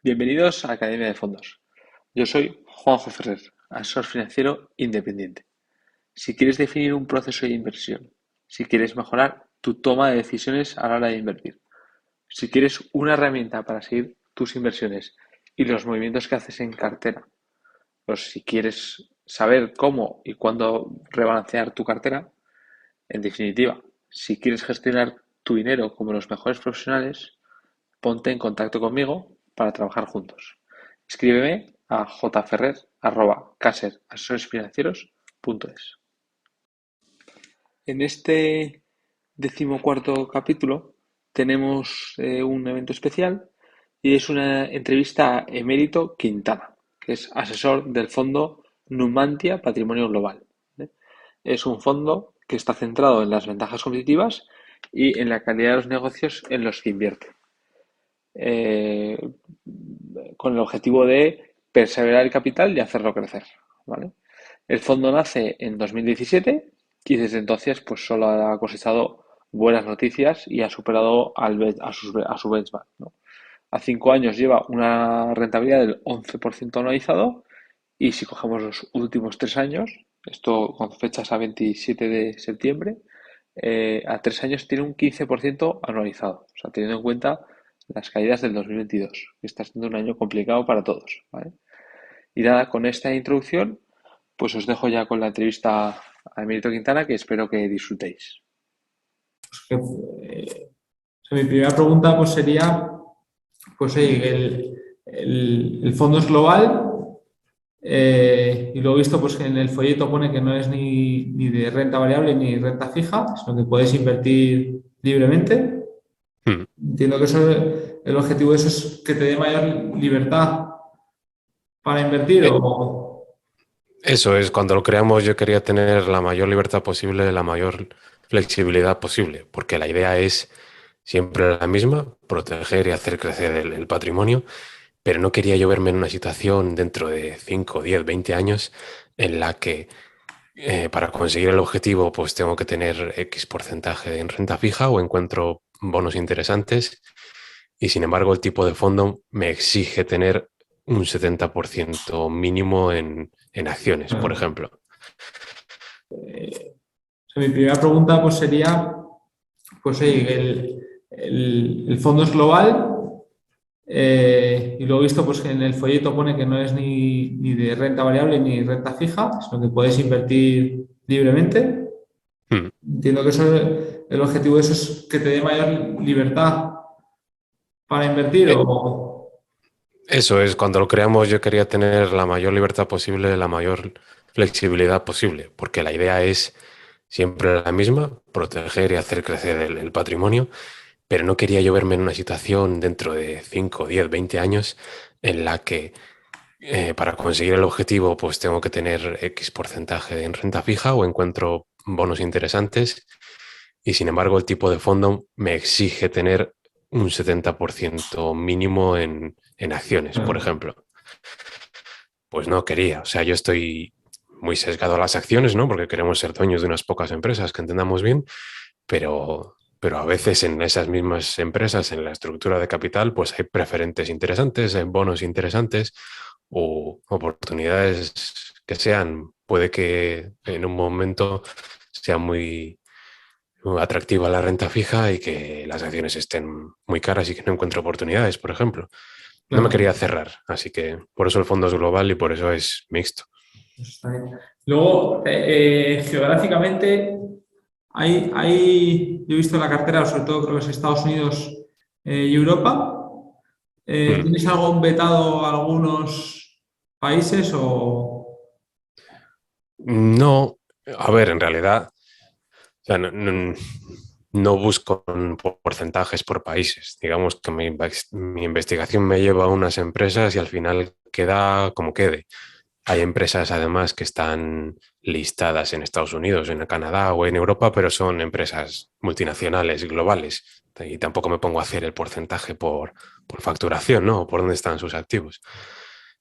Bienvenidos a la Academia de Fondos. Yo soy Juanjo Ferrer, asesor financiero independiente. Si quieres definir un proceso de inversión, si quieres mejorar tu toma de decisiones a la hora de invertir, si quieres una herramienta para seguir tus inversiones y los movimientos que haces en cartera, o si quieres saber cómo y cuándo rebalancear tu cartera, en definitiva, si quieres gestionar tu dinero como los mejores profesionales, ponte en contacto conmigo para trabajar juntos. Escríbeme a jferrer@caser-asesoresfinancieros.es. En este decimocuarto capítulo tenemos un evento especial y es una entrevista a Emérito Quintana, que es asesor del fondo Numantia Patrimonio Global. ¿Vale? Es un fondo que está centrado en las ventajas competitivas y en la calidad de los negocios en los que invierte. eh, con el objetivo de perseverar el capital y hacerlo crecer. ¿Vale? El fondo nace en 2017 y desde entonces pues solo ha cosechado buenas noticias y ha superado a su benchmark, ¿no? A 5 años lleva una rentabilidad del 11% anualizado y si cogemos los últimos 3 años, esto con fechas a 27 de septiembre, a 3 años tiene un 15% anualizado. O sea, teniendo en cuenta las caídas del 2022, que está siendo un año complicado para todos. ¿Vale? Y nada, con esta introducción, pues os dejo ya con la entrevista a Emilio Quintana, que espero que disfrutéis. Mi primera pregunta pues sería, pues oye, el fondo es global, y lo he visto pues que en el folleto pone que no es ni de renta variable ni renta fija, sino que puedes invertir libremente. Mm. Entiendo que el objetivo de eso es que te dé mayor libertad para invertir Eh, o... Eso es, cuando lo creamos yo quería tener la mayor libertad posible, la mayor flexibilidad posible, porque la idea es siempre la misma, proteger y hacer crecer el patrimonio, pero no quería yo verme en una situación dentro de 5, 10, 20 años en la que para conseguir el objetivo pues tengo que tener X porcentaje en renta fija o encuentro bonos interesantes y sin embargo el tipo de fondo me exige tener un 70% mínimo en acciones, por ejemplo. Mi primera pregunta pues sería, pues oye, el fondo es global, y lo he visto pues que en el folleto pone que no es ni de renta variable ni renta fija, sino que puedes invertir libremente. Hmm. Entiendo que el objetivo de eso es que te dé mayor libertad para invertir Eh, o... Eso es, cuando lo creamos yo quería tener la mayor libertad posible, la mayor flexibilidad posible, porque la idea es siempre la misma, proteger y hacer crecer el patrimonio, pero no quería yo verme en una situación dentro de 5, 10, 20 años en la que para conseguir el objetivo pues tengo que tener X porcentaje en renta fija o encuentro bonos interesantes y sin embargo el tipo de fondo me exige tener un 70% mínimo en acciones, por ejemplo. Pues no quería, o sea, yo estoy muy sesgado a las acciones, ¿no? Porque queremos ser dueños de unas pocas empresas que entendamos bien, pero a veces en esas mismas empresas, en la estructura de capital, pues hay preferentes interesantes, hay bonos interesantes o oportunidades que sean, puede que en un momento sea muy atractiva la renta fija y que las acciones estén muy caras y que no encuentro oportunidades, por ejemplo. No me Claro, quería cerrar, así que por eso el fondo es global y por eso es mixto. eso está bien. Luego, geográficamente, yo he visto la cartera, sobre todo creo que es Estados Unidos, y Europa. Mm. ¿Tienes algo vetado a algunos países o...? No, a ver, en realidad, o sea, no busco porcentajes por países. Digamos que mi investigación me lleva a unas empresas y al final queda como quede. Hay empresas además que están listadas en Estados Unidos, en Canadá o en Europa, pero son empresas multinacionales, globales. Y tampoco me pongo a hacer el porcentaje por facturación, ¿no? O por dónde están sus activos.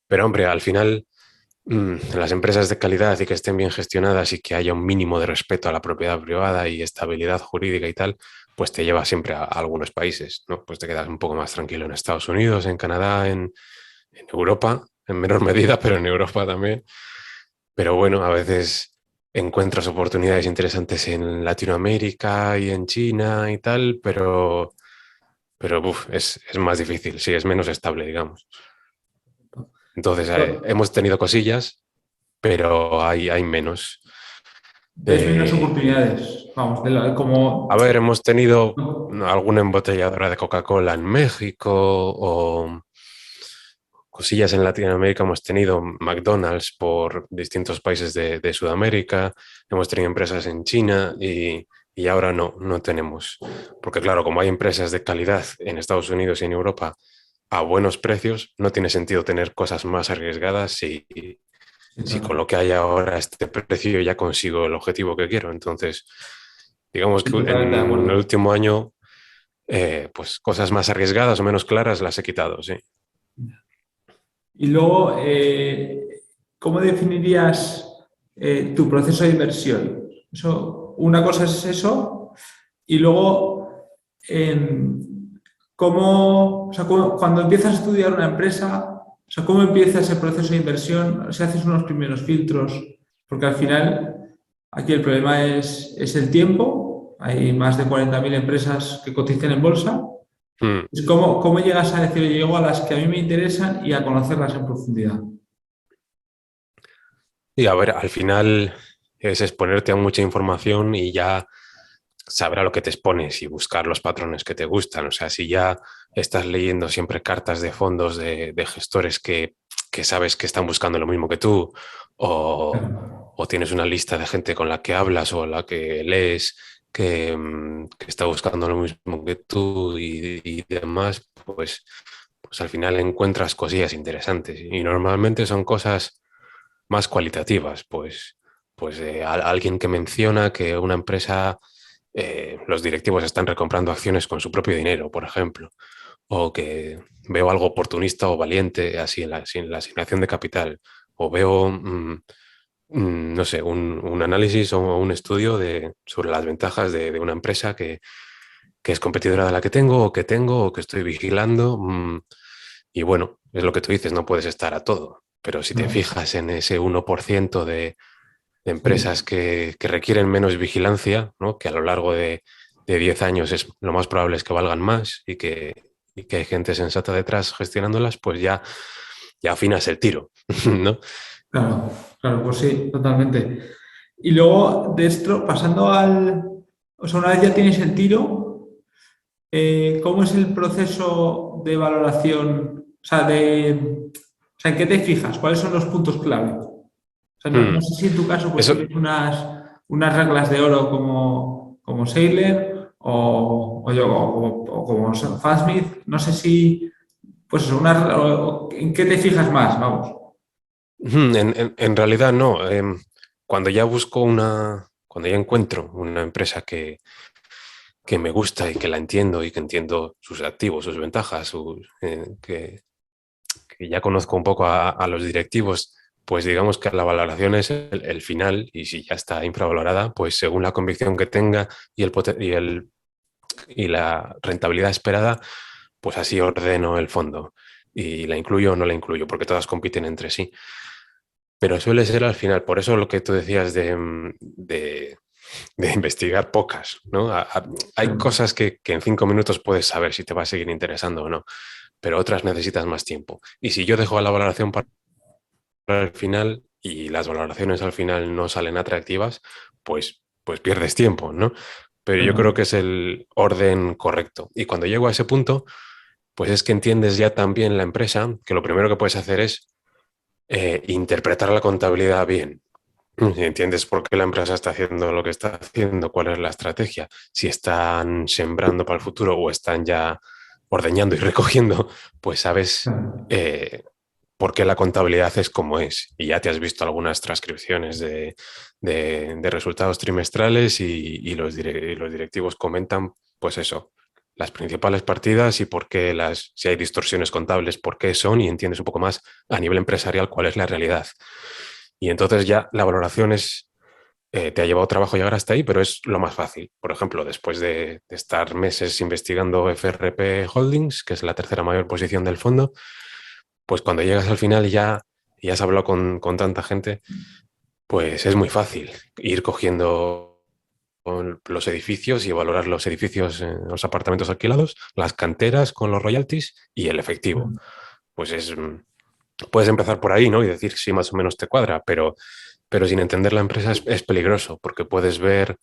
Pero hombre, al final las empresas de calidad y que estén bien gestionadas y que haya un mínimo de respeto a la propiedad privada y estabilidad jurídica y tal, pues te lleva siempre a algunos países, ¿no? Pues te quedas un poco más tranquilo en Estados Unidos, en Canadá, en Europa, en menor medida, pero en Europa también. Pero bueno, a veces encuentras oportunidades interesantes en Latinoamérica y en China y tal, pero es más difícil, sí, es menos estable, digamos. Entonces, hemos tenido cosillas, pero hay menos. Ves menos Eh, oportunidades, vamos, a ver, hemos tenido ¿no? alguna embotelladora de Coca-Cola en México o cosillas en Latinoamérica. Hemos tenido McDonald's por distintos países de Sudamérica. Hemos tenido empresas en China y ahora no tenemos. Porque claro, como hay empresas de calidad en Estados Unidos y en Europa a buenos precios, no tiene sentido tener cosas más arriesgadas Sí, si con claro. lo que hay ahora a este precio ya consigo el objetivo que quiero. Entonces, digamos Estoy que totalmente de en el acuerdo. último año, pues cosas más arriesgadas o menos claras las he quitado, sí. Y luego, ¿cómo definirías tu proceso de inversión? Eso, una cosa es eso, y luego, o sea, cuando empiezas a estudiar una empresa, o sea, ¿cómo empieza ese proceso de inversión? Si haces unos primeros filtros, porque al final aquí el problema es el tiempo. Hay más de 40.000 empresas que cotizan en bolsa. Mm. Pues, ¿cómo llegas a decir, llego a las que a mí me interesan y a conocerlas en profundidad? Y a ver, al final es exponerte a mucha información y ya saber a lo que te expones y buscar los patrones que te gustan. O sea, si ya estás leyendo siempre cartas de fondos de gestores que sabes que están buscando lo mismo que tú, o tienes una lista de gente con la que hablas o la que lees que está buscando lo mismo que tú y demás, pues al final encuentras cosillas interesantes. Y normalmente son cosas más cualitativas, pues alguien que menciona que una empresa, los directivos están recomprando acciones con su propio dinero, por ejemplo, o que veo algo oportunista o valiente así en la asignación de capital, o veo, no sé, un análisis o un estudio sobre las ventajas de una empresa que es competidora de la que tengo o que estoy vigilando. Y bueno, es lo que tú dices, no puedes estar a todo, pero si te No, fijas en ese 1% de empresas sí, que requieren menos vigilancia, ¿no? Que a lo largo de 10 años lo más probable es que valgan más y que hay gente sensata detrás gestionándolas, pues ya afinas el tiro, ¿no? claro, claro, pues sí, totalmente. Y luego de esto, o sea, una vez ya tienes el tiro, ¿cómo es el proceso de valoración? O sea, ¿en qué te fijas? ¿Cuáles son los puntos clave? O sea, no Hmm. sé si en tu caso pues Eso, sigues unas reglas de oro como Sailor o como Fansmith. No sé si, pues eso, ¿en qué te fijas más? Vamos. en realidad no. Cuando ya cuando ya encuentro una empresa que me gusta y que la entiendo y que entiendo sus activos, sus ventajas, que ya conozco un poco a los directivos, pues digamos que la valoración es el final y si ya está infravalorada, pues según la convicción que tenga y la rentabilidad esperada, pues así ordeno el fondo y la incluyo o no la incluyo, porque todas compiten entre sí. Pero suele ser al final, por eso lo que tú decías de investigar pocas, ¿no? Hay cosas que en 5 minutos puedes saber si te va a seguir interesando o no, pero otras necesitas más tiempo. Y si yo dejo la valoración para el final y las valoraciones al final no salen atractivas, pues pierdes tiempo, ¿no? Pero yo creo que es el orden correcto. Y cuando llego a ese punto, pues es que entiendes ya también la empresa, que lo primero que puedes hacer es interpretar la contabilidad bien. Si entiendes por qué la empresa está haciendo lo que está haciendo, cuál es la estrategia, si están sembrando para el futuro o están ya ordeñando y recogiendo, pues sabes por qué la contabilidad es como es. Y ya te has visto algunas transcripciones de resultados trimestrales y los directivos comentan, pues eso, las principales partidas y por qué si hay distorsiones contables, por qué son, y entiendes un poco más a nivel empresarial cuál es la realidad. Y entonces ya la valoración te ha llevado trabajo llegar hasta ahí, pero es lo más fácil. Por ejemplo, después de estar meses investigando FRP Holdings, que es la tercera mayor posición del fondo, pues cuando llegas al final y has hablado con tanta gente, pues es muy fácil ir cogiendo los edificios y valorar los edificios, los apartamentos alquilados, las canteras con los royalties y el efectivo. Pues puedes empezar por ahí, ¿no? Y decir si más o menos te cuadra, pero sin entender la empresa es peligroso porque puedes ver,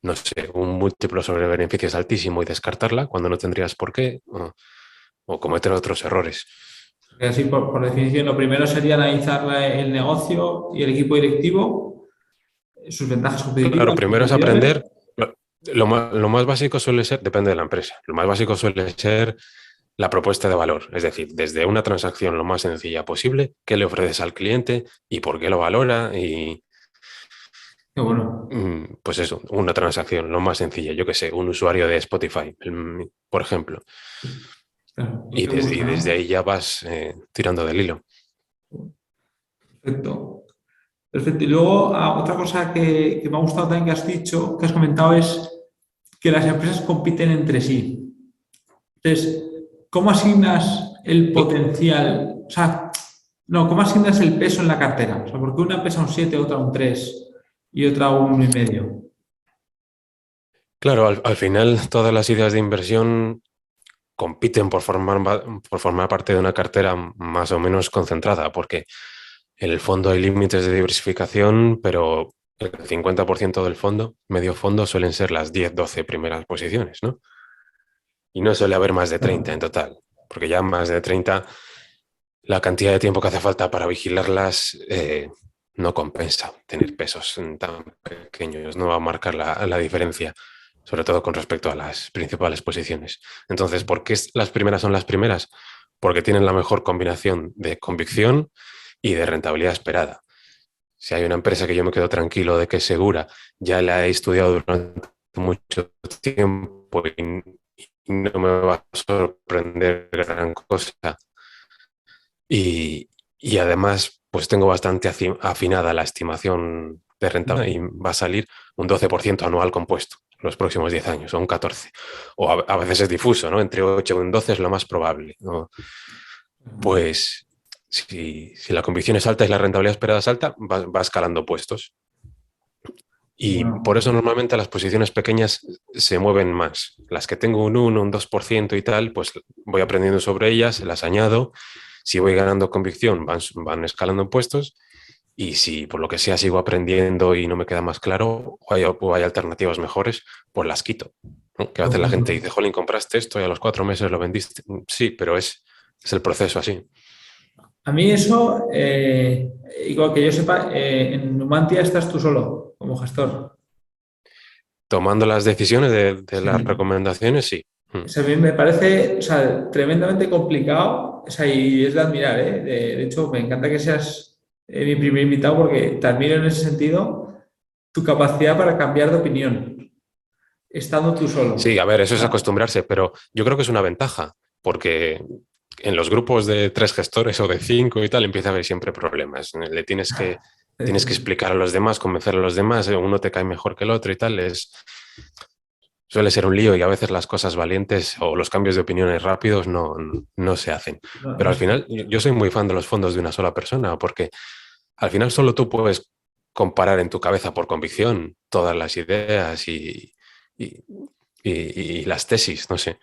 no sé, un múltiplo sobre beneficios altísimo y descartarla cuando no tendrías por qué, o cometer otros errores. Así, por definición, lo primero sería analizar el negocio y el equipo directivo, sus ventajas Claro, competitivas, sus primero es debilidades. aprender. Lo más básico suele ser, depende de la empresa, lo más básico suele ser la propuesta de valor, es decir, desde una transacción lo más sencilla posible, qué le ofreces al cliente y por qué lo valora y Qué bueno. pues eso, una transacción lo más sencilla, yo qué sé, un usuario de Spotify, por ejemplo, Claro, ¿y y qué gusta, desde no? ahí ya vas tirando del hilo. Perfecto. Perfecto. Y luego, otra cosa que me ha gustado también que has dicho, que has comentado, es que las empresas compiten entre sí. Entonces, ¿cómo asignas el Sí. potencial? O sea, no, ¿cómo asignas el peso en la cartera? O sea, ¿por qué una pesa un 7, otra un 3 y otra un 1,5? Claro, al final todas las ideas de inversión compiten por formar parte de una cartera más o menos concentrada, porque en el fondo hay límites de diversificación, pero el 50% del fondo, medio fondo, suelen ser las 10, 12 primeras posiciones, ¿no? Y no suele haber más de 30 en Claro. total, porque ya más de 30, la cantidad de tiempo que hace falta para vigilarlas no compensa tener pesos tan pequeños, no va a marcar la diferencia, sobre todo con respecto a las principales posiciones. Entonces, ¿por qué las primeras son las primeras? Porque tienen la mejor combinación de convicción y de rentabilidad esperada. Si hay una empresa que yo me quedo tranquilo de que es segura, ya la he estudiado durante mucho tiempo y no me va a sorprender gran cosa. Y, y además, pues tengo bastante afinada la estimación de rentabilidad y va a salir un 12% anual compuesto los próximos 10 años, o un 14%. O a veces es difuso, ¿no? Entre 8 y un 12 es lo más probable, ¿no? Pues si la convicción es alta y la rentabilidad esperada es alta, va escalando puestos. Y por Bueno, eso normalmente las posiciones pequeñas se mueven más. Las que tengo un 1, un 2% y tal, pues voy aprendiendo sobre ellas, las añado. Si voy ganando convicción, van escalando en puestos. Y si por lo que sea sigo aprendiendo y no me queda más claro, o hay alternativas mejores, pues las quito, ¿no? Que a veces la gente dice, jolín, compraste esto y a los 4 meses lo vendiste. Sí, pero es el proceso así. a mí eso, igual que yo sepa, en Numantia estás tú solo como gestor. Tomando las decisiones de las Sí. recomendaciones, sí. O sea, a mí me parece, o sea, tremendamente complicado, o sea, y es de admirar, ¿eh? De hecho, me encanta que seas mi primer invitado porque te admiro en ese sentido tu capacidad para cambiar de opinión, estando tú Sí, solo. a ver, eso es Ah, acostumbrarse, pero yo creo que es una ventaja, porque en los grupos de 3 gestores o de 5 y tal empieza a haber siempre problemas. Tienes que explicar a los demás, convencer a los demás, uno te cae mejor que el otro y tal. Suele ser un lío y a veces las cosas valientes o los cambios de opiniones rápidos no se hacen. no, Pero no al sé. final, yo soy muy fan de los fondos de una sola persona, porque al final solo tú puedes comparar en tu cabeza por convicción todas las ideas y, y las tesis, no sé,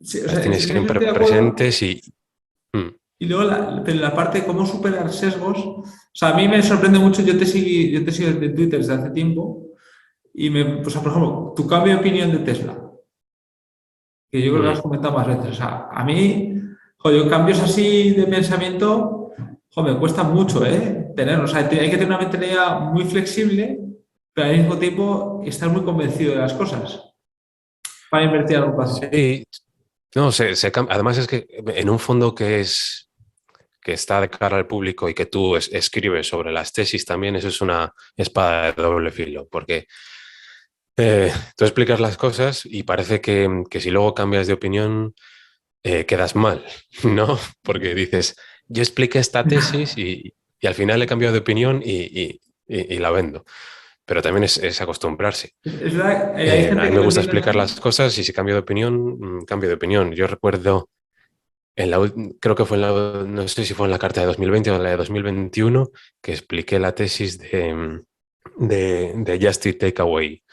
Sí, o las sea, tienes en eso siempre estoy de acuerdo. presentes y mm, Y luego pero la parte de cómo superar sesgos, o sea, a mí me sorprende mucho, yo te sigo en Twitter desde hace tiempo, y pues, por ejemplo, tu cambio de opinión de Tesla, que yo creo que has mm. comentado más veces. O sea, a mí, joder, cambios así de pensamiento, joder, me cuesta mucho, ¿eh? Tener, o sea, hay que tener una mentalidad muy flexible, pero al mismo tiempo estar muy convencido de las cosas para invertir a largo plazo. Sí, no, además es que en un fondo que está de cara al público y que tú escribes sobre las tesis también, eso es una espada de doble filo, porque Tú explicas las cosas y parece que si luego cambias de opinión, quedas mal, ¿no? Porque dices, yo expliqué esta tesis y al final he cambiado de opinión y la vendo. Pero también es acostumbrarse. Es verdad, hay A gente mí que me lo gusta entiende explicar así. las cosas y si cambio de opinión, cambio de opinión. Yo recuerdo, creo que fue no sé si fue en la carta de 2020 o en la de 2021, que expliqué la tesis de Just Eat Takeaway,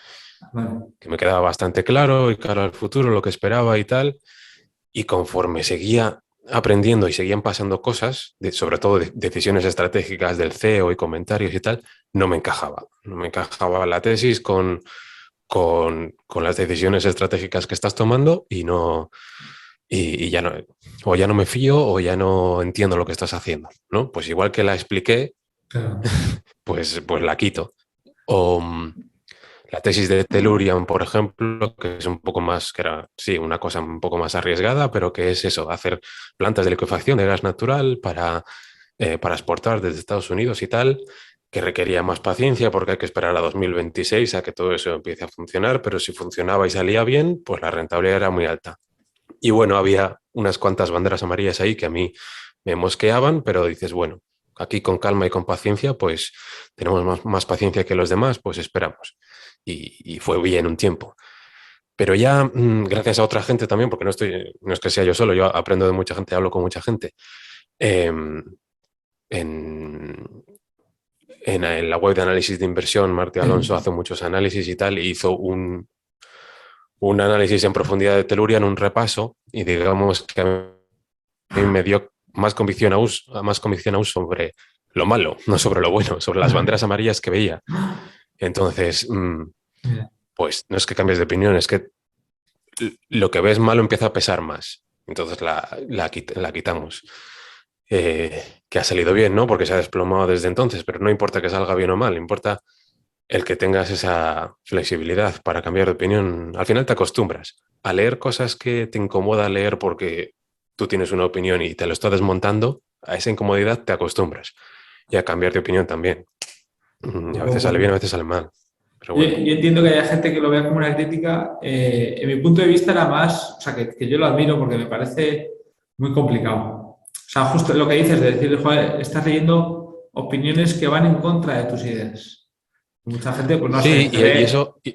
Vale. que me quedaba bastante claro y claro al futuro, lo que esperaba y tal. Y conforme seguía aprendiendo y seguían pasando cosas, sobre todo decisiones estratégicas del CEO y comentarios y tal, no me encajaba. No me encajaba la tesis con las decisiones estratégicas que estás tomando y no, y ya no, o ya no me fío o ya no entiendo lo que estás haciendo, ¿no? Pues igual que la expliqué, Claro. pues la quito. O la tesis de Tellurian, por ejemplo, que es un poco más, que era, sí, una cosa un poco más arriesgada, pero que es eso, hacer plantas de liquefacción de gas natural para exportar desde Estados Unidos y tal, que requería más paciencia porque hay que esperar a 2026 a que todo eso empiece a funcionar, pero si funcionaba y salía bien, pues la rentabilidad era muy alta. Y bueno, había unas cuantas banderas amarillas ahí que a mí me mosqueaban, pero dices, bueno, aquí con calma y con paciencia, pues tenemos más paciencia que los demás, pues esperamos. Y fue bien un tiempo. Pero ya, gracias a otra gente también, porque no es que sea yo solo, yo aprendo de mucha gente, hablo con mucha gente. em, en, en la web de análisis de inversión, Martí Alonso Sí. hace muchos análisis y tal, y hizo un análisis en profundidad de Tellurian, un repaso, y digamos que a mí me dio más convicción aún sobre lo malo, no sobre lo bueno, sobre las banderas amarillas que veía. Entonces, Mira. pues no es que cambies de opinión, es que lo que ves malo empieza a pesar más. Entonces la quitamos. Que ha salido bien, ¿no? Porque se ha desplomado desde entonces, pero no importa que salga bien o mal, importa el que tengas esa flexibilidad para cambiar de opinión. Al final te acostumbras a leer cosas que te incomoda leer porque tú tienes una opinión y te lo está desmontando, a esa incomodidad te acostumbras y a cambiar de opinión también. Y a Lo veces sale bien, a concuerdo. veces sale mal, pero Yo, bueno. yo entiendo que haya gente que lo vea como una crítica. En mi punto de vista era más, o sea, que yo lo admiro porque me parece muy complicado. O sea, justo lo que dices de decir, joder, estás leyendo opiniones que van en contra de tus ideas. Mucha gente, pues no sé, Sí, se ve.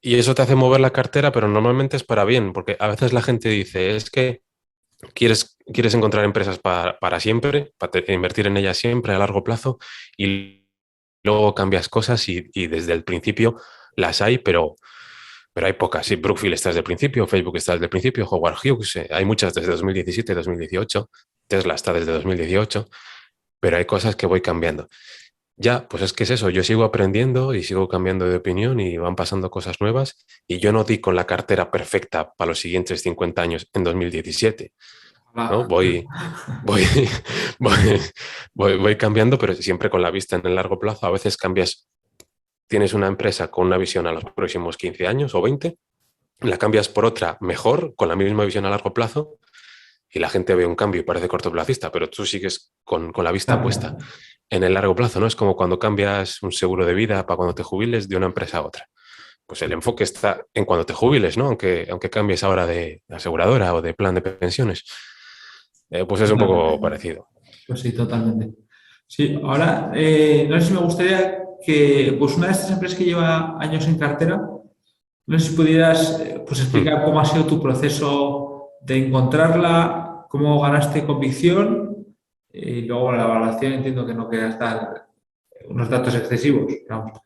y eso te hace mover la cartera, pero normalmente es para bien, porque a veces la gente dice, es que quieres encontrar empresas para siempre, para invertir en ellas siempre a largo plazo, y luego cambias cosas y desde el principio las hay, pero hay pocas. Sí, Brookfield está desde el principio, Facebook está desde el principio, Howard Hughes, hay muchas desde 2017, 2018, Tesla está desde 2018, pero hay cosas que voy cambiando. Ya, pues es que es eso, yo sigo aprendiendo y sigo cambiando de opinión y van pasando cosas nuevas y yo no di con la cartera perfecta para los siguientes 50 años en 2017, ¿no? Ah, Voy, voy, voy cambiando, pero siempre con la vista en el largo plazo. A veces cambias, tienes una empresa con una visión a los próximos 15 años o 20, la cambias por otra mejor, con la misma visión a largo plazo y la gente ve un cambio y parece cortoplacista, pero tú sigues con la vista puesta claro. en el largo plazo, ¿no? Es como cuando cambias un seguro de vida para cuando te jubiles de una empresa a otra. Pues el enfoque está en cuando te jubiles, ¿no? Aunque cambies ahora de aseguradora o de plan de pensiones. Pues es un poco Totalmente. parecido. Pues sí, totalmente. Sí, ahora, no sé si me gustaría que, pues una de estas empresas que lleva años en cartera, no sé si pudieras, pues Hmm. explicar cómo ha sido tu proceso de encontrarla, cómo ganaste convicción y luego la evaluación. Entiendo que no quieras dar unos datos excesivos. Vamos.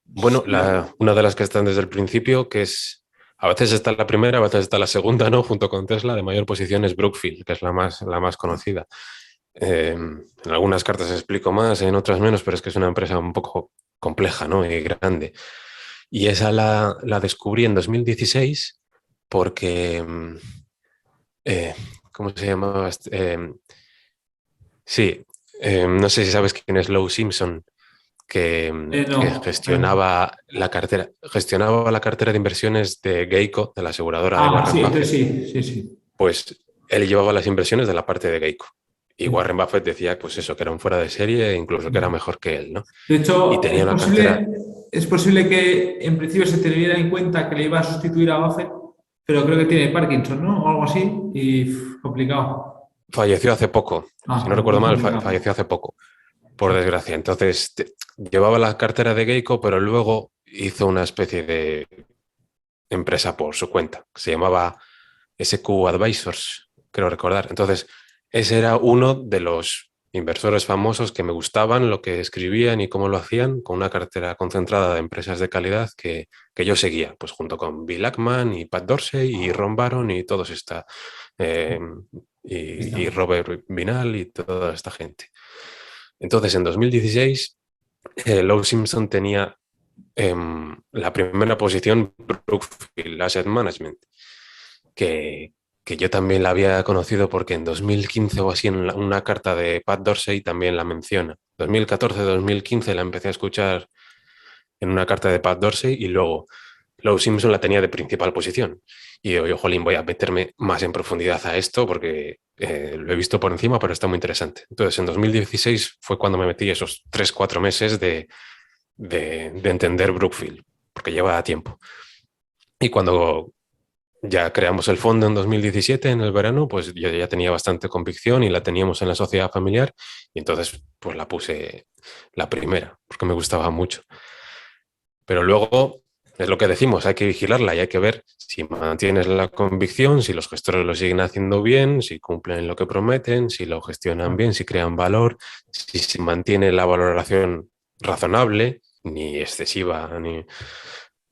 Bueno, Sí. una de las que están desde el principio, que es, a veces está la primera, a veces está la segunda, ¿no? Junto con Tesla, de mayor posición es Brookfield, que es la más conocida. En algunas cartas explico más, en otras menos, pero es que es una empresa un poco compleja, ¿no? Y grande. Y esa la descubrí en 2016 porque, eh, ¿cómo se llamaba? Sí, no sé si sabes quién es Lou Simpson, que No, gestionaba la cartera de inversiones de Geico, de la aseguradora de sí, Warren entonces Buffett. sí, sí, sí. Pues él llevaba las inversiones de la parte de Geico. Y Warren Buffett decía, pues eso, que era un fuera de serie e incluso que era mejor que él, ¿no? De Y hecho, tenía una cartera. es posible que en principio se tuviera en cuenta que le iba a sustituir a Buffett, pero creo que tiene Parkinson, ¿no? O algo así, y complicado. Falleció hace poco, si no recuerdo Muy mal, complicado. falleció hace poco, por desgracia. Entonces, llevaba la cartera de Geico, pero luego hizo una especie de empresa por su cuenta, que se llamaba SQ Advisors, creo recordar. Entonces, ese era uno de los inversores famosos que me gustaban, lo que escribían y cómo lo hacían, con una cartera concentrada de empresas de calidad que yo seguía, pues junto con Bill Ackman y Pat Dorsey y Ron Baron y todos esta, eh, y Robert Vinal y toda esta gente. Entonces, en 2016, Lowe Simpson tenía la primera posición Brookfield Asset Management, que, que yo también la había conocido porque en 2015 o así en una carta de Pat Dorsey también la menciona. 2014-2015 la empecé a escuchar en una carta de Pat Dorsey y luego Lowe Simpson la tenía de principal posición. Y digo, yo, jolín, voy a meterme más en profundidad a esto porque lo he visto por encima, pero está muy interesante. Entonces, en 2016 fue cuando me metí esos 3-4 meses de entender Brookfield, porque lleva tiempo. Y cuando ya creamos el fondo en 2017, en el verano, pues yo ya tenía bastante convicción y la teníamos en la sociedad familiar y entonces pues la puse la primera, porque me gustaba mucho. Pero luego es lo que decimos, hay que vigilarla y hay que ver si mantienes la convicción, si los gestores lo siguen haciendo bien, si cumplen lo que prometen, si lo gestionan bien, si crean valor, si se mantiene la valoración razonable, ni excesiva, ni...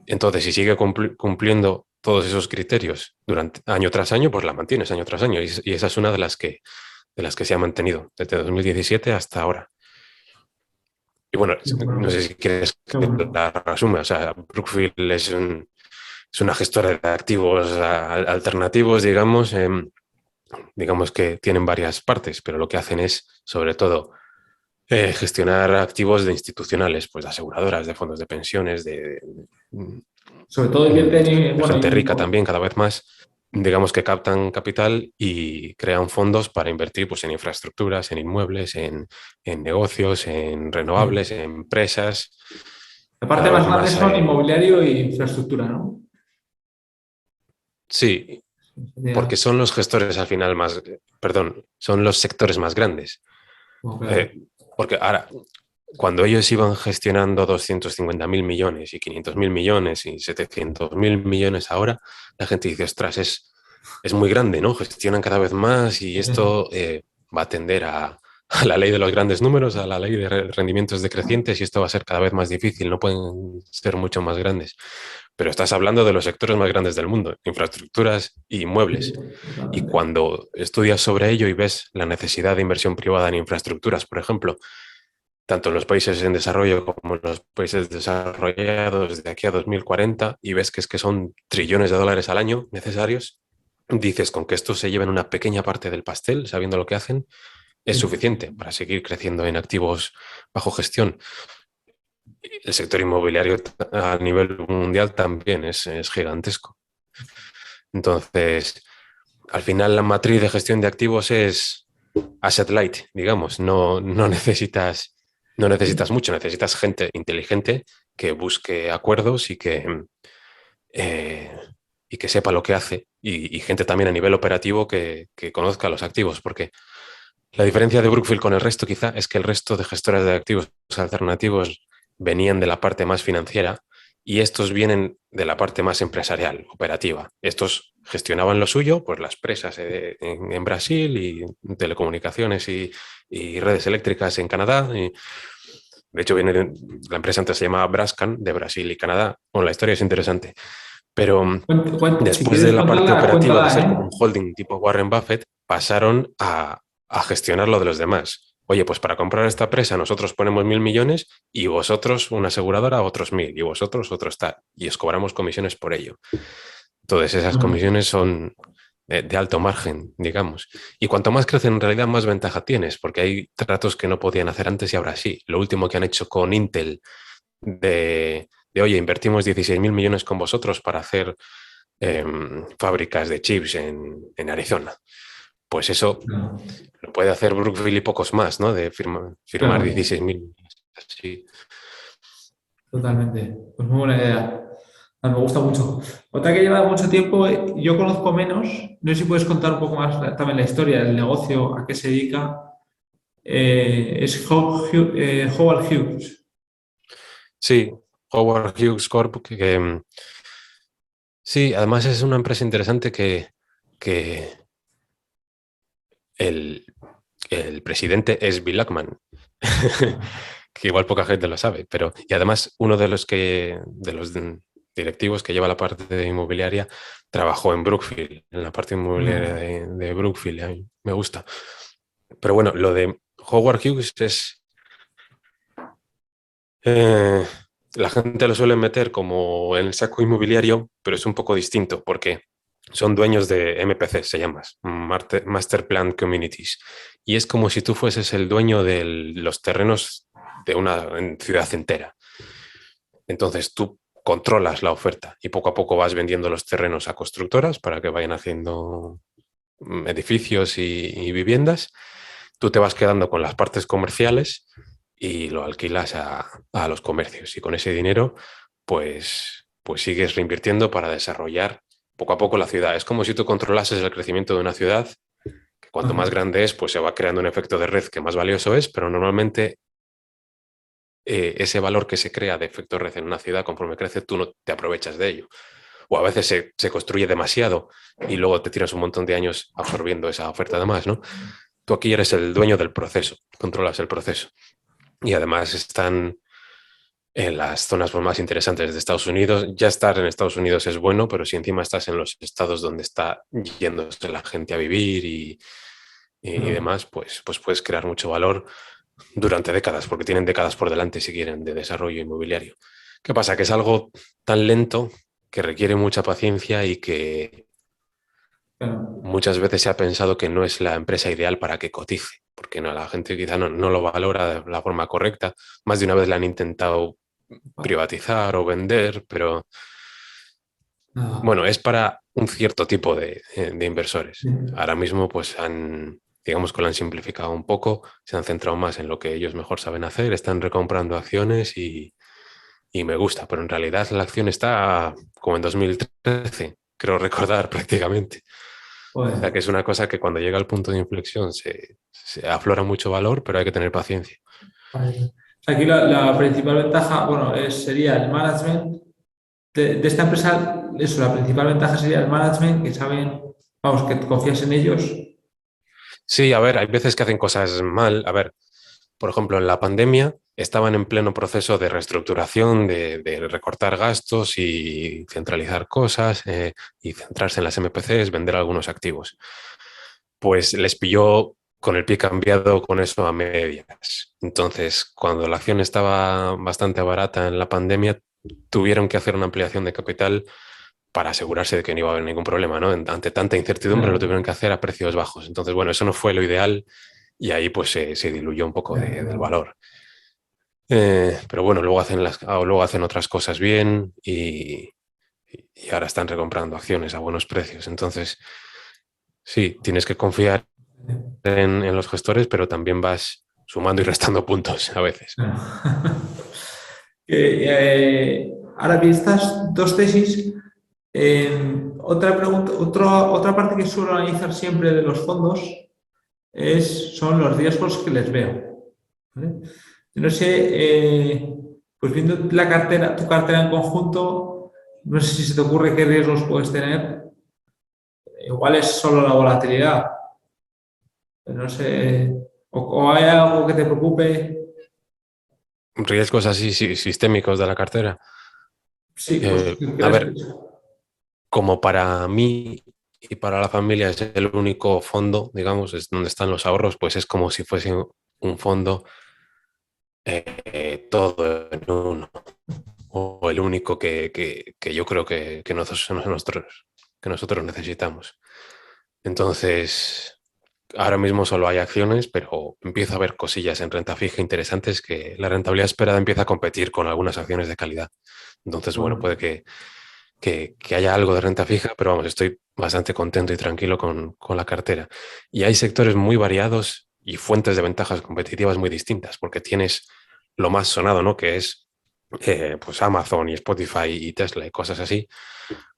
Entonces, si sigue cumpliendo todos esos criterios durante año tras año, pues la mantienes año tras año. Y esa es una de las que se ha mantenido desde 2017 hasta ahora. Y bueno, De no acuerdo. sé si quieres Qué que bueno. la resume. O sea, Brookfield es una gestora de activos alternativos, digamos, digamos que tienen varias partes, pero lo que hacen es, sobre todo, gestionar activos de institucionales, pues de aseguradoras, de fondos de pensiones, Sobre todo invierte de bueno, gente rica también, cada vez más, digamos que captan capital y crean fondos para invertir pues, en infraestructuras, en inmuebles, en negocios, en renovables, en empresas, la parte cada vez más grande más... son inmobiliario e infraestructura, ¿no? sí, Sería, porque son los gestores al final más, perdón, son los sectores más grandes. como claro. Eh, porque ahora, cuando ellos iban gestionando 250.000 millones y 500.000 millones y 700.000 millones ahora, la gente dice, ostras, es muy grande, ¿no? Gestionan cada vez más y esto va a tender a la ley de los grandes números, a la ley de rendimientos decrecientes y esto va a ser cada vez más difícil, no pueden ser mucho más grandes. Pero estás hablando de los sectores más grandes del mundo, infraestructuras y Sí, inmuebles. Y totalmente. cuando estudias sobre ello y ves la necesidad de inversión privada en infraestructuras, por ejemplo, tanto en los países en desarrollo como en los países desarrollados de aquí a 2040, y ves que es que son trillones de dólares al año necesarios, dices con que estos se lleven una pequeña parte del pastel, sabiendo lo que hacen, es Sí. suficiente para seguir creciendo en activos bajo gestión. El sector inmobiliario a nivel mundial también es gigantesco. Entonces, al final la matriz de gestión de activos es asset light, digamos, no necesitas mucho, necesitas gente inteligente que busque acuerdos eh, y que sepa lo que hace y gente también a nivel operativo que conozca los activos, porque la diferencia de Brookfield con el resto quizá es que el resto de gestoras de activos alternativos venían de la parte más financiera y estos vienen de la parte más empresarial, operativa. Estos gestionaban lo suyo, pues las presas en Brasil y telecomunicaciones y redes eléctricas en Canadá. De hecho, la empresa antes se llamaba Brascan, de Brasil y Canadá. Bueno, la historia es interesante. Pero Si después de quieres la parte contarla, operativa de cuéntala, ser ¿eh? como un holding tipo Warren Buffett, pasaron a gestionar lo de los demás. Oye, pues para comprar esta presa nosotros ponemos 1.000 millones y vosotros, una aseguradora, otros 1.000 y vosotros otros tal. Y os cobramos comisiones por ello. Entonces esas Bueno, comisiones son de alto margen, digamos. Y cuanto más crecen, en realidad más ventaja tienes, porque hay tratos que no podían hacer antes y ahora sí. Lo último que han hecho con Intel oye, invertimos 16.000 millones con vosotros para hacer fábricas de chips en Arizona. Pues eso claro, lo puede hacer Brookfield y pocos más, ¿no? De firmar claro. 16.000 millones. Así. Totalmente. Pues muy buena idea. Me gusta mucho. Otra que lleva mucho tiempo, yo conozco menos, no sé si puedes contar un poco más también la historia del negocio, a qué se dedica, es Howard Hughes. Sí, Howard Hughes Corp, sí, además es una empresa interesante que el, el presidente es Bill Ackman, que igual poca gente lo sabe, pero y además uno de los directivos que lleva la parte de inmobiliaria trabajó en Brookfield, en la parte inmobiliaria Mm. de Brookfield, a mí me gusta. Pero bueno, lo de Howard Hughes es eh, la gente lo suele meter como en el saco inmobiliario, pero es un poco distinto porque son dueños de MPC, se llama, Master Plan Communities. Y es como si tú fueses el dueño de los terrenos de una ciudad entera. Entonces tú controlas la oferta y poco a poco vas vendiendo los terrenos a constructoras para que vayan haciendo edificios y viviendas. Tú te vas quedando con las partes comerciales y lo alquilas a los comercios. Y con ese dinero, pues sigues reinvirtiendo para desarrollar poco a poco la ciudad. Es como si tú controlases el crecimiento de una ciudad, que cuanto más Ajá. grande es, pues se va creando un efecto de red que más valioso es, pero normalmente ese valor que se crea de efecto red en una ciudad, conforme crece, tú no te aprovechas de ello. O a veces se construye demasiado y luego te tiras un montón de años absorbiendo esa oferta de más, ¿no? Tú aquí eres el dueño del proceso, controlas el proceso. Y además están en las zonas más interesantes de Estados Unidos. Ya estar en Estados Unidos es bueno, pero si encima estás en los estados donde está yéndose la gente a vivir y Claro. demás, pues puedes crear mucho valor durante décadas, porque tienen décadas por delante si quieren de desarrollo inmobiliario. ¿Qué pasa? Que es algo tan lento que requiere mucha paciencia y que Claro. muchas veces se ha pensado que no es la empresa ideal para que cotice, porque no, la gente quizá no lo valora de la forma correcta. Más de una vez la han intentado privatizar o vender, pero Nada. bueno, es para un cierto tipo de Sí. inversores. Ahora mismo pues digamos que lo han simplificado un poco, se han centrado más en lo que ellos mejor saben hacer, están recomprando acciones y me gusta, pero en realidad la acción está como en 2013, creo recordar prácticamente. O sea que Joder. es una cosa que cuando llega al punto de inflexión se aflora mucho valor, pero hay que tener paciencia. Vale. Aquí la principal ventaja, bueno, sería el management de esta empresa. Eso, la principal ventaja sería el management, que saben, vamos, que confías en ellos. Sí, a ver, hay veces que hacen cosas mal. A ver, por ejemplo, en la pandemia estaban en pleno proceso de reestructuración, de recortar gastos y centralizar cosas y centrarse en las MPCs, vender algunos activos. Pues les pilló con el pie cambiado con eso a medias. Entonces, cuando la acción estaba bastante barata en la pandemia, tuvieron que hacer una ampliación de capital para asegurarse de que no iba a haber ningún problema, ¿no? Ante tanta incertidumbre lo tuvieron Claro. que hacer a precios bajos. Entonces, bueno, eso no fue lo ideal y ahí pues se diluyó un poco Ya, del claro. valor. Pero bueno, luego hacen otras cosas bien y ahora están recomprando acciones a buenos precios. Entonces, sí, tienes que confiar en los gestores, pero también vas sumando y restando puntos a veces. Claro. Ahora vi estas dos tesis. Otra pregunta, otra parte que suelo analizar siempre de los fondos son los riesgos que les veo. ¿Vale? Yo no sé, pues viendo la cartera, tu cartera en conjunto, no sé si se te ocurre qué riesgos puedes tener. Igual es solo la volatilidad, pero no sé, o hay algo que te preocupe. Riesgos así sistémicos de la cartera. Sí, pues A crees que ver, como para mí y para la familia es el único fondo, digamos, es donde están los ahorros, pues es como si fuese un fondo todo en uno, o el único que yo creo que nosotros necesitamos. Entonces, ahora mismo solo hay acciones, pero empieza a haber cosillas en renta fija interesantes que la rentabilidad esperada empieza a competir con algunas acciones de calidad. Entonces, bueno, puede que haya algo de renta fija, pero vamos, estoy bastante contento y tranquilo con la cartera. Y hay sectores muy variados y fuentes de ventajas competitivas muy distintas, porque tienes lo más sonado, ¿no? Que es pues Amazon y Spotify y Tesla y cosas así.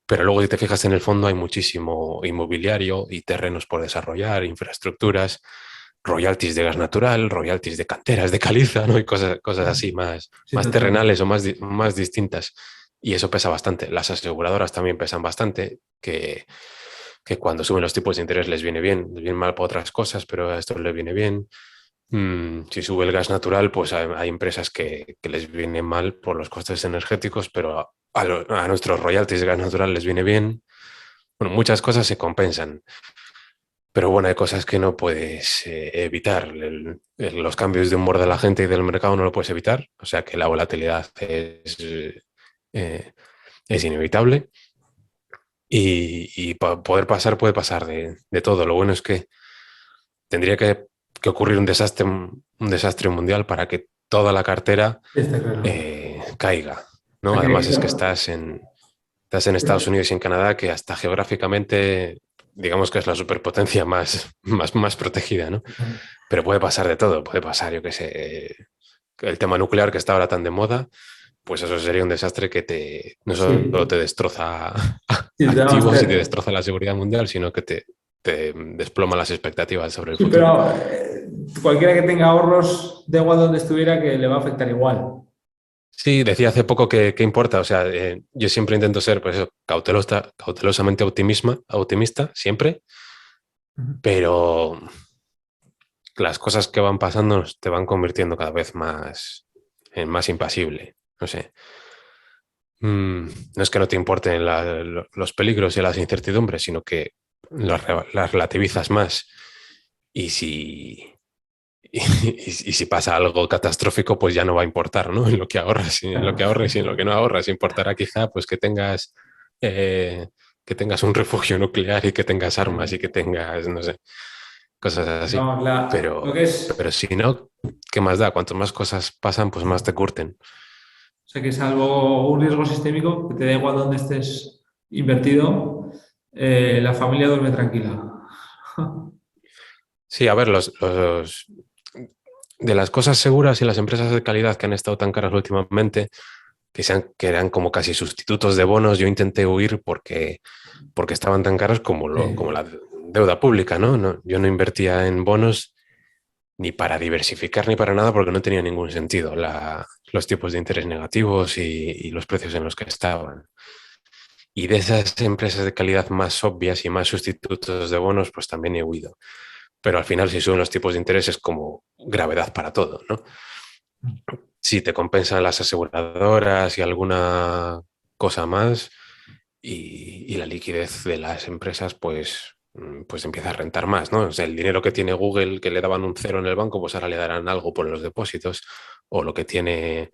Pero luego si te fijas en el fondo hay muchísimo inmobiliario y terrenos por desarrollar, infraestructuras, royalties de gas natural, royalties de canteras de caliza, ¿no? Y cosas así Sí, más totalmente. terrenales o más distintas. Y eso pesa bastante. Las aseguradoras también pesan bastante, que cuando suben los tipos de interés les viene mal para otras cosas, pero a esto les viene bien. Si sube el gas natural, pues hay empresas que les viene mal por los costes energéticos, pero a nuestros royalties de gas natural les viene bien. Bueno, muchas cosas se compensan, pero bueno, hay cosas que no puedes evitar. Los cambios de humor de la gente y del mercado no lo puedes evitar, o sea que la volatilidad eh, es inevitable y para poder pasar puede pasar de todo. Lo bueno es que tendría que ocurrir un desastre mundial para que toda la cartera Sí, está claro. caiga, O ¿no? sea Además que, es que estás en Estados Unidos y en Canadá, que hasta geográficamente, digamos que es la superpotencia más protegida, ¿no? Pero puede pasar de todo, puede pasar, yo qué sé, el tema nuclear que está ahora tan de moda, pues eso sería un desastre que no solo sí, te destroza sí, vamos, activos y te destroza la seguridad mundial, sino que te desploma las expectativas sobre el sí, futuro. pero cualquiera que tenga ahorros, da igual donde estuviera, que le va a afectar igual. Sí, decía hace poco que qué importa, o sea, yo siempre intento ser, pues eso, cautelosamente optimista, siempre, pero las cosas que van pasando te van convirtiendo cada vez más en más impasible. No sé. No es que no te importen los peligros y las incertidumbres, sino que las relativizas más. Y si, y si pasa algo catastrófico, pues ya no va a importar, ¿no? En lo que ahorras, y en lo que ahorres y en lo que no ahorras. Importará quizá pues eh, que tengas un refugio nuclear y que tengas armas y que tengas, no sé, cosas así. Vamos, lo que Pero es, si no, ¿qué más da? Cuanto más cosas pasan, pues más te curten. o sea, que salvo un riesgo sistémico, que te da igual donde estés invertido, la familia duerme tranquila. Sí, a ver, de las cosas seguras y las empresas de calidad que han estado tan caras últimamente, que eran como casi sustitutos de bonos, yo intenté huir porque estaban tan caros como Sí. la deuda pública, ¿no? Yo no invertía en bonos ni para diversificar ni para nada porque no tenía ningún sentido los tipos de interés negativos y los precios en los que estaban. Y de esas empresas de calidad más obvias y más sustitutos de bonos, pues también he huido. Pero al final, si suben los tipos de interés, es como gravedad para todo, ¿no? Si te compensan las aseguradoras y alguna cosa más, y la liquidez de las empresas, pues empieza a rentar más, ¿no? O sea, el dinero que tiene Google, que le daban un cero en el banco, pues ahora le darán algo por los depósitos, o lo que tiene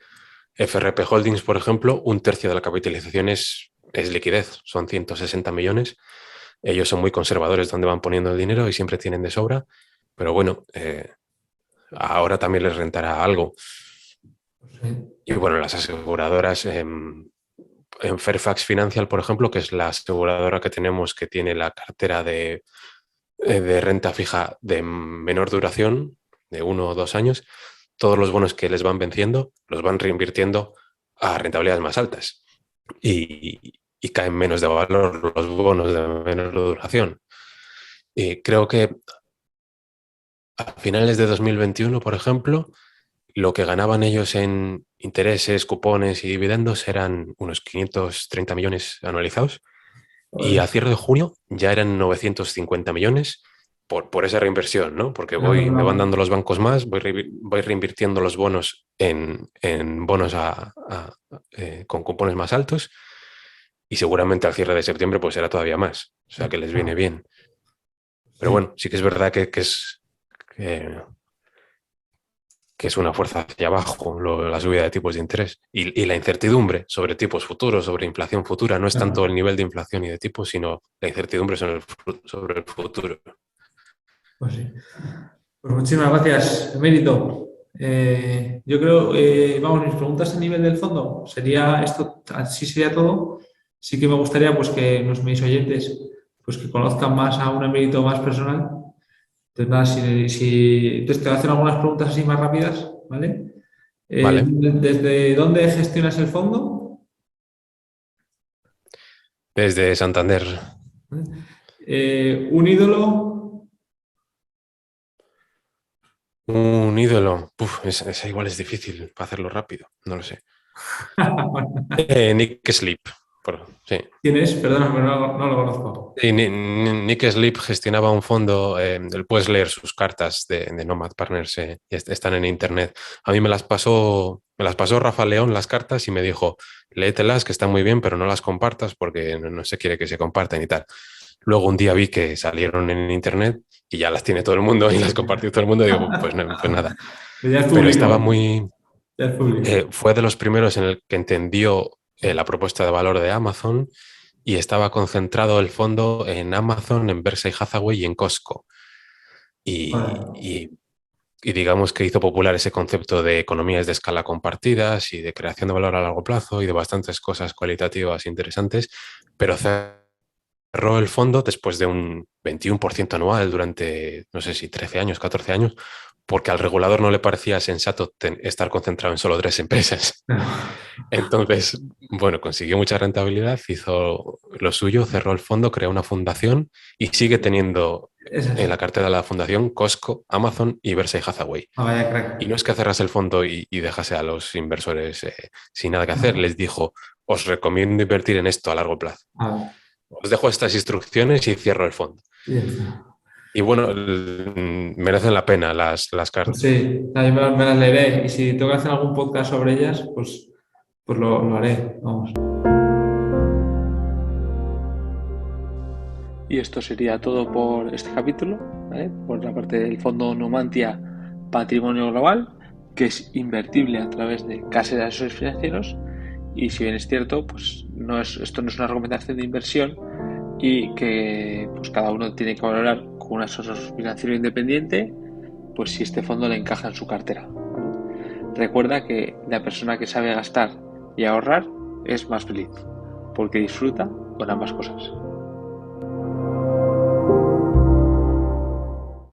FRP Holdings, por ejemplo, un tercio de la capitalización es liquidez, son 160 millones. Ellos son muy conservadores donde van poniendo el dinero y siempre tienen de sobra, pero bueno, ahora también les rentará algo. Sí. Y bueno, las aseguradoras, en Fairfax Financial, por ejemplo, que es la aseguradora que tenemos que tiene la cartera de renta fija de menor duración, de 1 o 2 años, todos los bonos que les van venciendo los van reinvirtiendo a rentabilidades más altas y caen menos de valor los bonos de menor duración. Y creo que a finales de 2021, por ejemplo, lo que ganaban ellos en intereses, cupones y dividendos eran unos 530 millones anualizados y a Joder. cierre de junio ya eran 950 millones por esa reinversión, ¿no? Porque Claro, me van claro. dando los bancos más, voy reinvirtiendo los bonos en bonos con cupones más altos y seguramente al cierre de septiembre pues será todavía más. O sea que les viene bien. Pero Sí. bueno, sí que es verdad que, que es una fuerza hacia abajo la subida de tipos de interés. Y la incertidumbre sobre tipos futuros, sobre inflación futura, no es tanto el Claro. nivel de inflación y de tipos, sino la incertidumbre sobre el futuro. Pues sí. Pues muchísimas gracias, Emérito. Yo creo, vamos, mis preguntas a nivel del fondo sería esto, así sería todo. Sí que me gustaría pues que mis oyentes pues que conozcan más a un Emérito más personal. Entonces, nada, entonces te voy a hacer algunas preguntas así más rápidas, ¿vale? Vale. ¿Desde dónde gestionas el fondo? Desde Santander. ¿Un ídolo? Un ídolo. Uf, esa igual es difícil para hacerlo rápido. No lo sé. Nick Sleep. Sí. ¿Quién es? Perdona, pero no lo conozco. Sí, Nick Sleep gestionaba un fondo. Él puedes leer sus cartas de Nomad Partners. Están en internet. A mí me las pasó Rafa León las cartas y me dijo, léetelas, que están muy bien, pero no las compartas porque no se quiere que se compartan y tal. Luego un día vi que salieron en internet y ya las tiene todo el mundo y las compartió todo el mundo. Digo, pues, pues nada. Ya es Pero estaba público. muy, Ya es público. fue de los primeros en el que entendió la propuesta de valor de Amazon y estaba concentrado el fondo en Amazon, en Berkshire Hathaway y en Costco. Y, Bueno, y- y digamos que hizo popular ese concepto de economías de escala compartidas y de creación de valor a largo plazo y de bastantes cosas cualitativas interesantes, pero cerró el fondo después de un 21% anual durante, no sé si 13 años, 14 años, porque al regulador no le parecía sensato estar concentrado en solo 3 empresas. Entonces, bueno, consiguió mucha rentabilidad, hizo lo suyo, cerró el fondo, creó una fundación y sigue teniendo es en así. la cartera de la fundación Costco, Amazon y Berkshire Hathaway. Ah, vaya Y no crack. es que cerrase el fondo y dejase a los inversores sin nada que hacer, les dijo, os recomiendo invertir en esto a largo plazo. Ah, Os dejo estas instrucciones y cierro el fondo. ya está. Y bueno, merecen la pena las Pues cartas. sí, nada, yo me las leeré. Y si tengo que hacer algún podcast sobre ellas, pues lo haré. Vamos. Y esto sería todo por este capítulo, ¿vale? Por la parte del fondo Numantia Patrimonio Global, que es invertible a través de casas de asesores financieros. Y si bien es cierto, pues esto no es una recomendación de inversión y que pues cada uno tiene que valorar con un asesor financiero independiente, pues si este fondo le encaja en su cartera. Recuerda que la persona que sabe gastar y ahorrar es más feliz, porque disfruta con ambas cosas.